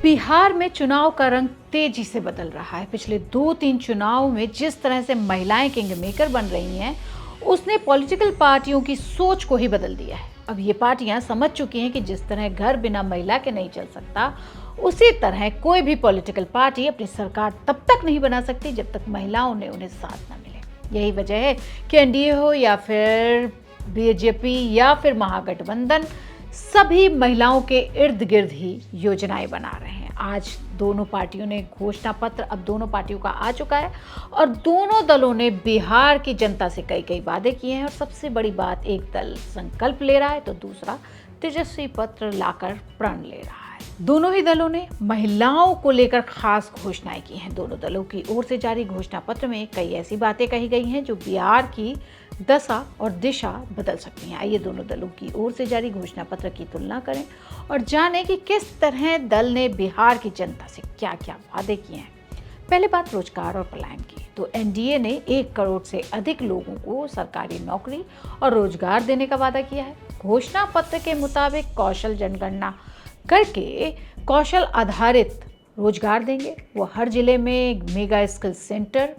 बिहार में चुनाव का रंग तेजी से बदल रहा है। पिछले 2-3 चुनाव में जिस तरह से महिलाएं किंग मेकर बन रही हैं, उसने पॉलिटिकल पार्टियों की सोच को ही बदल दिया है। अब ये पार्टियां समझ चुकी हैं कि जिस तरह घर बिना महिला के नहीं चल सकता, उसी तरह कोई भी पॉलिटिकल पार्टी अपनी सरकार तब तक नहीं बना सकती जब तक महिलाओं ने उन्हें साथ न मिले। यही वजह है कि एनडीए हो या फिर बीजेपी या फिर महागठबंधन, सभी महिलाओं के इर्द गिर्द ही योजनाएं बना रहे हैं। आज दोनों पार्टियों ने घोषणा पत्र अब दोनों पार्टियों का आ चुका है और दोनों दलों ने बिहार की जनता से कई कई वादे किए हैं। और सबसे बड़ी बात, एक दल संकल्प ले रहा है तो दूसरा तेजस्वी पत्र लाकर प्रण ले रहा है। दोनों ही दलों ने महिलाओं को लेकर खास घोषणाएं की हैं। दोनों दलों की ओर से जारी घोषणा पत्र में कई ऐसी बातें कही गई हैं जो बिहार की दशा और दिशा बदल सकती हैं। आइए दोनों दलों की ओर से जारी घोषणा पत्र की तुलना करें और जानें कि किस तरह दल ने बिहार की जनता से क्या क्या वादे किए हैं। पहले बात रोजगार और पलायन की, तो एनडीए ने 1 करोड़ से अधिक लोगों को सरकारी नौकरी और रोजगार देने का वादा किया है। घोषणा पत्र के मुताबिक कौशल जनगणना करके कौशल आधारित रोजगार देंगे। वो हर जिले में एक मेगा स्किल सेंटर,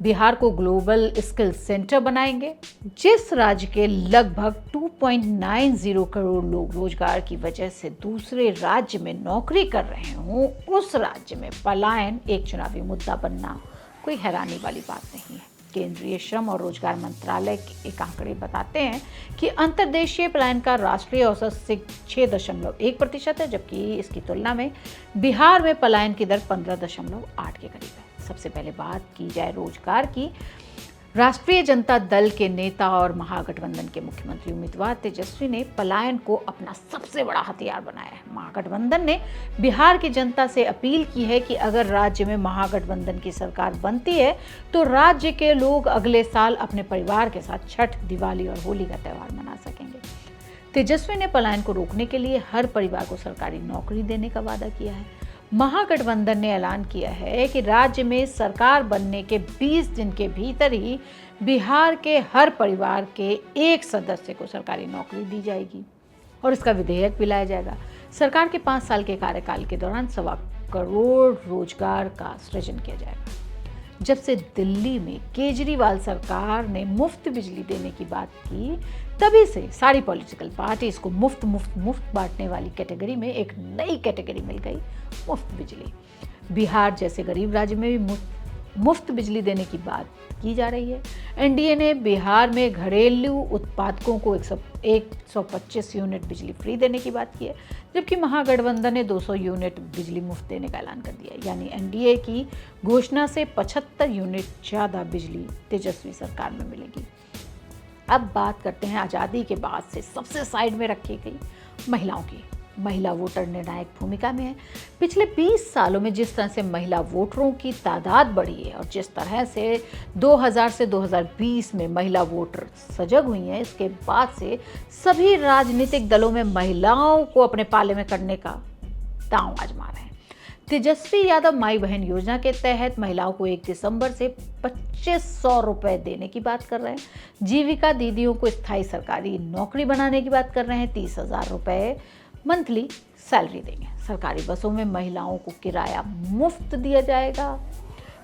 बिहार को ग्लोबल स्किल सेंटर बनाएंगे। जिस राज्य के लगभग 2.90 करोड़ लोग रोजगार की वजह से दूसरे राज्य में नौकरी कर रहे हों, उस राज्य में पलायन एक चुनावी मुद्दा बनना कोई हैरानी वाली बात नहीं है। केंद्रीय श्रम और रोजगार मंत्रालय के एक आंकड़े बताते हैं कि अंतर्देशीय पलायन का राष्ट्रीय औसत से 6.1% है, जबकि इसकी तुलना में बिहार में पलायन की दर 15.8 के करीब है। सबसे पहले बात की जाए रोजगार की, राष्ट्रीय जनता दल के नेता और महागठबंधन के मुख्यमंत्री उम्मीदवार तेजस्वी ने पलायन को अपना सबसे बड़ा हथियार बनाया है। महागठबंधन ने बिहार की जनता से अपील की है कि अगर राज्य में महागठबंधन की सरकार बनती है तो राज्य के लोग अगले साल अपने परिवार के साथ छठ, दिवाली और होली का त्यौहार मना सकेंगे। तेजस्वी ने पलायन को रोकने के लिए हर परिवार को सरकारी नौकरी देने का वादा किया है। महागठबंधन ने ऐलान किया है कि राज्य में सरकार बनने के 20 दिन के भीतर ही बिहार के हर परिवार के एक सदस्य को सरकारी नौकरी दी जाएगी और इसका विधेयक भी लाया जाएगा। सरकार के 5 साल के कार्यकाल के दौरान 1.25 करोड़ रोजगार का सृजन किया जाएगा। जब से दिल्ली में केजरीवाल सरकार ने मुफ्त बिजली देने की बात की, तभी से सारी पॉलिटिकल पार्टी इसको मुफ्त बांटने वाली कैटेगरी में एक नई कैटेगरी मिल गई, मुफ्त बिजली। बिहार जैसे गरीब राज्य में भी मुफ्त बिजली देने की बात की जा रही है। एनडीए ने बिहार में घरेलू उत्पादकों को 125 यूनिट बिजली फ्री देने की बात की है, जबकि महागठबंधन ने 200 यूनिट बिजली मुफ्त देने का ऐलान कर दिया है। यानी एनडीए की घोषणा से 75 यूनिट ज़्यादा बिजली तेजस्वी सरकार में मिलेगी। अब बात करते हैं आज़ादी के बाद से सबसे साइड में रखी गई महिलाओं की। महिला वोटर निर्णायक भूमिका में है। पिछले 20 सालों में जिस तरह से महिला वोटरों की तादाद बढ़ी है और जिस तरह से 2000 से 2020 में महिला वोटर सजग हुई हैं, इसके बाद से सभी राजनीतिक दलों में महिलाओं को अपने पाले में करने का दांव आजमा रहे हैं। तेजस्वी यादव माई बहन योजना के तहत महिलाओं को 1 दिसंबर से 2500 रुपए देने की बात कर रहे हैं। जीविका दीदियों को स्थायी सरकारी नौकरी बनाने की बात कर रहे हैं। 30,000 रुपए मंथली सैलरी देंगे। सरकारी बसों में महिलाओं को किराया मुफ्त दिया जाएगा।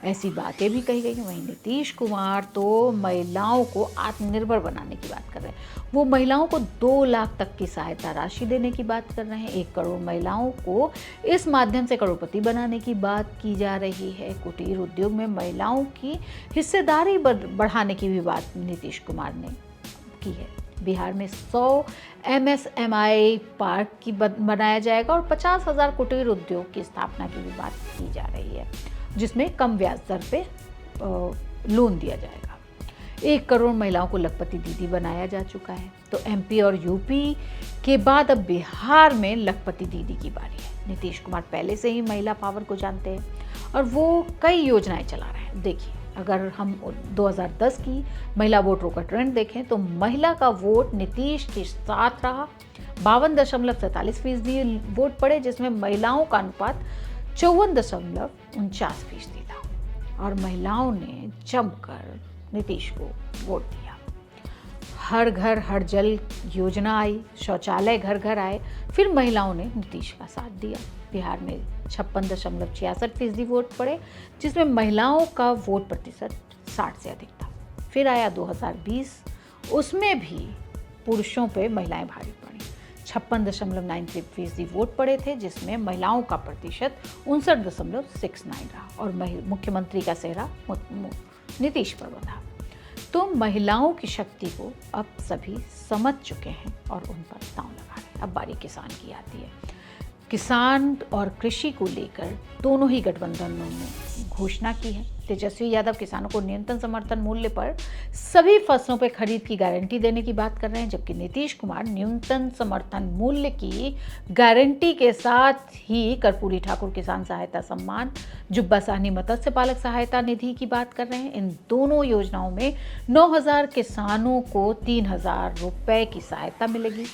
ऐसी बातें भी कही गई हैं। वहीं नीतीश कुमार तो महिलाओं को आत्मनिर्भर बनाने की बात कर रहे हैं। वो महिलाओं को 2 लाख तक की सहायता राशि देने की बात कर रहे हैं। 1 करोड़ महिलाओं को इस माध्यम से करोड़पति बनाने की बात की जा रही है। कुटीर उद्योग में महिलाओं की हिस्सेदारी बढ़ाने की भी बात नीतीश कुमार ने की है। बिहार में 100 MSMI पार्क की बनाया जाएगा और 50,000 कुटीर उद्योग की स्थापना की भी बात की जा रही है, जिसमें कम ब्याज दर पे लोन दिया जाएगा। 1 करोड़ महिलाओं को लखपति दीदी बनाया जा चुका है। तो एमपी और यूपी के बाद अब बिहार में लखपति दीदी की बारी है। नीतीश कुमार पहले से ही महिला पावर को जानते हैं और वो कई योजनाएं चला रहे हैं। देखिए, अगर हम 2010 की महिला वोटरों का ट्रेंड देखें तो महिला का वोट नीतीश के साथ रहा। 52.47% वोट पड़े, जिसमें महिलाओं का अनुपात 54.49% था और महिलाओं ने जमकर नीतीश को वोट दिया। हर घर हर जल योजना आई, शौचालय घर घर आए, फिर महिलाओं ने नीतीश का साथ दिया। बिहार में 56.66% वोट पड़े, जिसमें महिलाओं का वोट प्रतिशत 60 से अधिक था। फिर आया 2020, उसमें भी पुरुषों पे महिलाएं भारी पड़ी। 56.93% वोट पड़े थे, जिसमें महिलाओं का प्रतिशत 59.69 रहा और मुख्यमंत्री का सेहरा नीतीश पर बंधा। तो महिलाओं की शक्ति को अब सभी समझ चुके हैं और उन पर दांव लगा रहे हैं। अब बारी किसान की आती है। किसान और कृषि को लेकर दोनों ही गठबंधनों ने घोषणा की है। तेजस्वी यादव किसानों को न्यूनतम समर्थन मूल्य पर सभी फसलों पर खरीद की गारंटी देने की बात कर रहे हैं, जबकि नीतीश कुमार न्यूनतम समर्थन मूल्य की गारंटी के साथ ही कर्पूरी ठाकुर किसान सहायता सम्मान, जुब्बा साहनी मत्स्य पालक सहायता निधि की बात कर रहे हैं। इन दोनों योजनाओं में 9,000 किसानों को 3,000 रुपए की सहायता मिलेगी।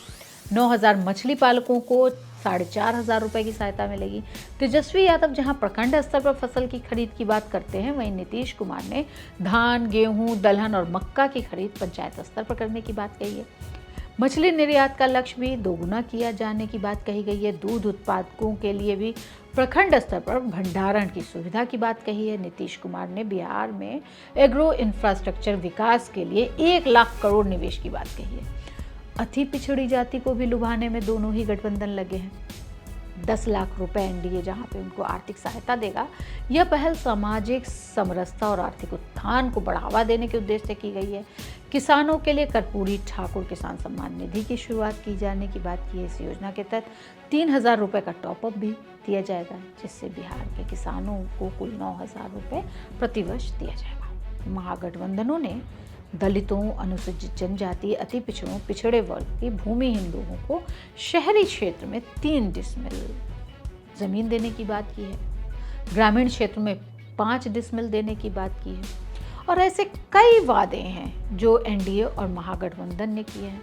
9,000 मछली पालकों को 4,500 रुपए की सहायता मिलेगी। तेजस्वी यादव जहां प्रखंड स्तर पर फसल की खरीद की बात करते हैं, वहीं नीतीश कुमार ने धान, गेहूं, दलहन और मक्का की खरीद पंचायत स्तर पर करने की बात कही है। मछली निर्यात का लक्ष्य भी दोगुना किया जाने की बात कही गई है। दूध उत्पादकों के लिए भी प्रखंड स्तर पर भंडारण की सुविधा की बात कही है। नीतीश कुमार ने बिहार में एग्रो इंफ्रास्ट्रक्चर विकास के लिए 1 लाख करोड़ निवेश की बात कही है। अति पिछड़ी जाति को भी लुभाने में दोनों ही गठबंधन लगे हैं। 10 लाख रुपए एनडीए जहां पे उनको आर्थिक सहायता देगा। यह पहल सामाजिक समरसता और आर्थिक उत्थान को बढ़ावा देने के उद्देश्य से की गई है। किसानों के लिए कर्पूरी ठाकुर किसान सम्मान निधि की शुरुआत की जाने की बात की है। इस योजना के तहत 3,000 रुपए का टॉपअप भी दिया जाएगा, जिससे बिहार के किसानों को कुल 9,000 रुपए प्रतिवर्ष दिया जाएगा। महागठबंधनों ने दलितों, अनुसूचित जनजाति, अति पिछड़ों, पिछड़े वर्ग की भूमिहीन लोगों को शहरी क्षेत्र में 3 डिसमिल जमीन देने की बात की है। ग्रामीण क्षेत्र में 5 डिसमिल देने की बात की है। और ऐसे कई वादे हैं जो एनडीए और महागठबंधन ने किए हैं।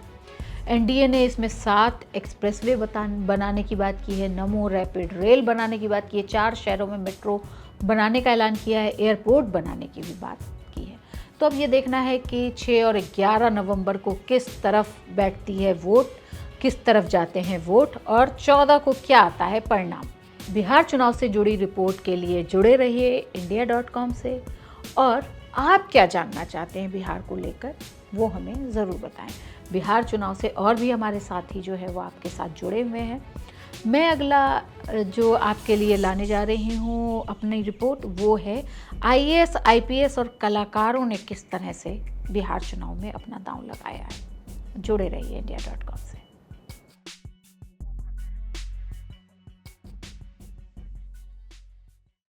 एनडीए ने इसमें 7 एक्सप्रेसवे बनाने की बात की है, नमो रैपिड रेल बनाने की बात की है, 4 शहरों में मेट्रो बनाने का ऐलान किया है, एयरपोर्ट बनाने की भी बात की है। तो अब ये देखना है कि 6 और 11 नवंबर को किस तरफ बैठती है वोट, किस तरफ जाते हैं वोट, और 14 को क्या आता है परिणाम। बिहार चुनाव से जुड़ी रिपोर्ट के लिए जुड़े रहिए india.com से, और आप क्या जानना चाहते हैं बिहार को लेकर वो हमें ज़रूर बताएं। बिहार चुनाव से और भी हमारे साथी जो है वो आपके साथ जुड़े हुए हैं। मैं अगला जो आपके लिए लाने जा रही हूँ अपनी रिपोर्ट, वो है आईएएस, आईपीएस और कलाकारों ने किस तरह से बिहार चुनाव में अपना दांव लगाया है। जुड़े रहिए india.com।